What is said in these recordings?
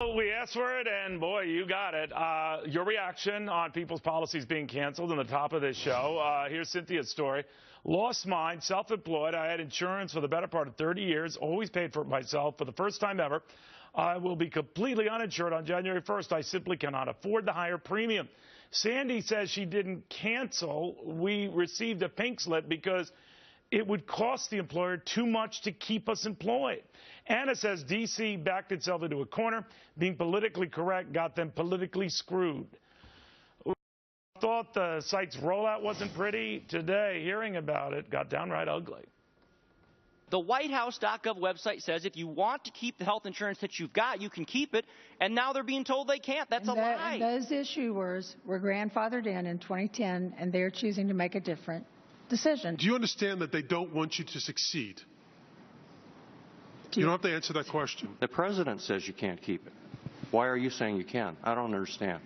We asked for it, and boy, you got it. Your reaction on people's policies being canceled on the top of this show. Here's Cynthia's story. Lost mine, self-employed. I had insurance for the better part of 30 years, always paid for it myself. For the first time ever, I will be completely uninsured on January 1st. I simply cannot afford the higher premium. Sandy says she didn't cancel. We received a pink slip because it would cost the employer too much to keep us employed. Anna says D.C. backed itself into a corner. Being politically correct got them politically screwed. Thought the site's rollout wasn't pretty. Today, hearing about it got downright ugly. The WhiteHouse.gov website says if you want to keep the health insurance that you've got, you can keep it. And now they're being told they can't. That's a lie. Those issuers were grandfathered in 2010, and they're choosing to make a different decision. Do you understand that they don't want you to succeed? You don't have to answer that question. The president says you can't keep it. Why are you saying you can? I don't understand.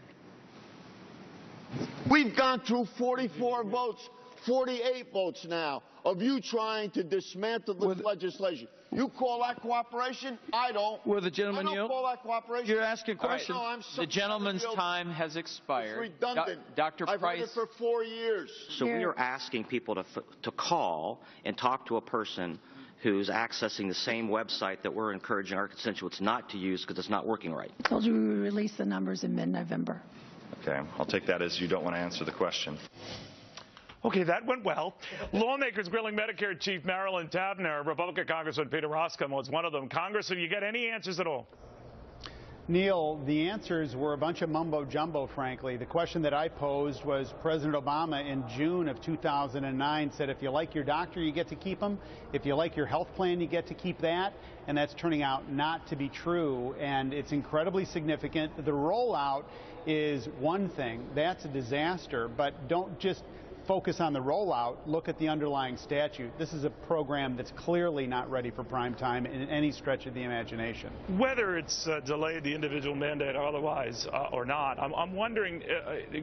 We've gone through 44 votes, 48 votes now, of you trying to dismantle this legislation. You call that cooperation? I don't. Will the gentleman yield? I don't call that cooperation. You're asking a question. Right. No, the gentleman's time has expired. It's redundant. Dr. Price. I've heard it for 4 years. So we are asking people to call and talk to a person who's accessing the same website that we're encouraging our constituents not to use because it's not working right. I told you we would release the numbers in mid-November. Okay, I'll take that as you don't want to answer the question. Okay, that went well. Lawmakers grilling Medicare Chief Marilyn Tabner. Republican Congressman Peter Roskam was one of them. Congressman, you get any answers at all? Neil, the answers were a bunch of mumbo-jumbo, frankly. The question that I posed was President Obama in June of 2009 said if you like your doctor, you get to keep him. If you like your health plan, you get to keep that. And that's turning out not to be true. And it's incredibly significant. The rollout is one thing. That's a disaster. But don't just focus on the rollout. Look at the underlying statute. This is a program that's clearly not ready for prime time in any stretch of the imagination. Whether it's delayed the individual mandate or otherwise or not, I'm wondering,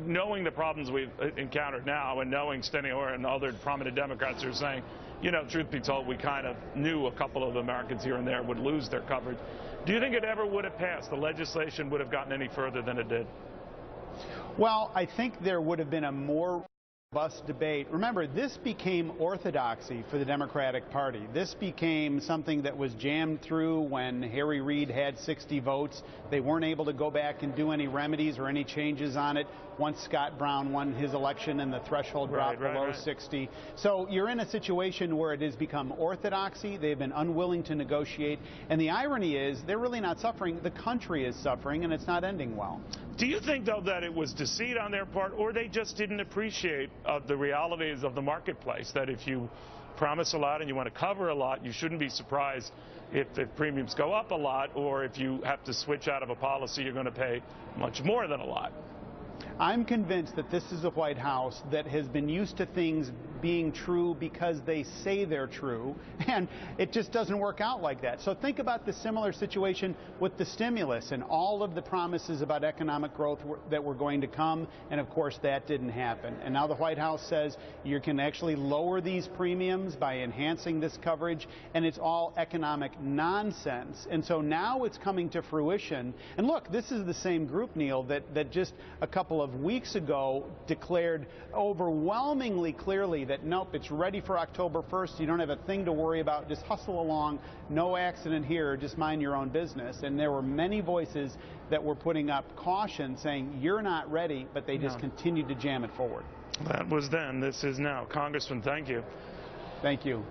knowing the problems we've encountered now and knowing Steny Hoyer and other prominent Democrats are saying, you know, truth be told, we kind of knew a couple of Americans here and there would lose their coverage. Do you think it ever would have passed? The legislation would have gotten any further than it did? Well, I think there would have been a more robust debate. Remember, this became orthodoxy for the Democratic Party. This became something that was jammed through when Harry Reid had 60 votes. They weren't able to go back and do any remedies or any changes on it once Scott Brown won his election and the threshold dropped below 60. So you're in a situation where it has become orthodoxy. They've been unwilling to negotiate. And the irony is they're really not suffering. The country is suffering, and it's not ending well. Do you think, though, that it was deceit on their part, or they just didn't appreciate the realities of the marketplace, that if you promise a lot and you want to cover a lot, you shouldn't be surprised if the premiums go up a lot, or if you have to switch out of a policy, you're going to pay much more than a lot? I'm convinced that this is a White House that has been used to things being true because they say they're true, and it just doesn't work out like that. So think about the similar situation with the stimulus and all of the promises about economic growth that were going to come, and of course that didn't happen. And now the White House says you can actually lower these premiums by enhancing this coverage, and it's all economic nonsense. And so now it's coming to fruition. And look, this is the same group, Neil, that just a couple of weeks ago declared overwhelmingly clearly that nope, it's ready for October 1st. You don't have a thing to worry about. Just hustle along. No accident here. Just mind your own business. And there were many voices that were putting up caution saying you're not ready, but they just continued to jam it forward. That was then. This is now. Congressman, thank you. Thank you.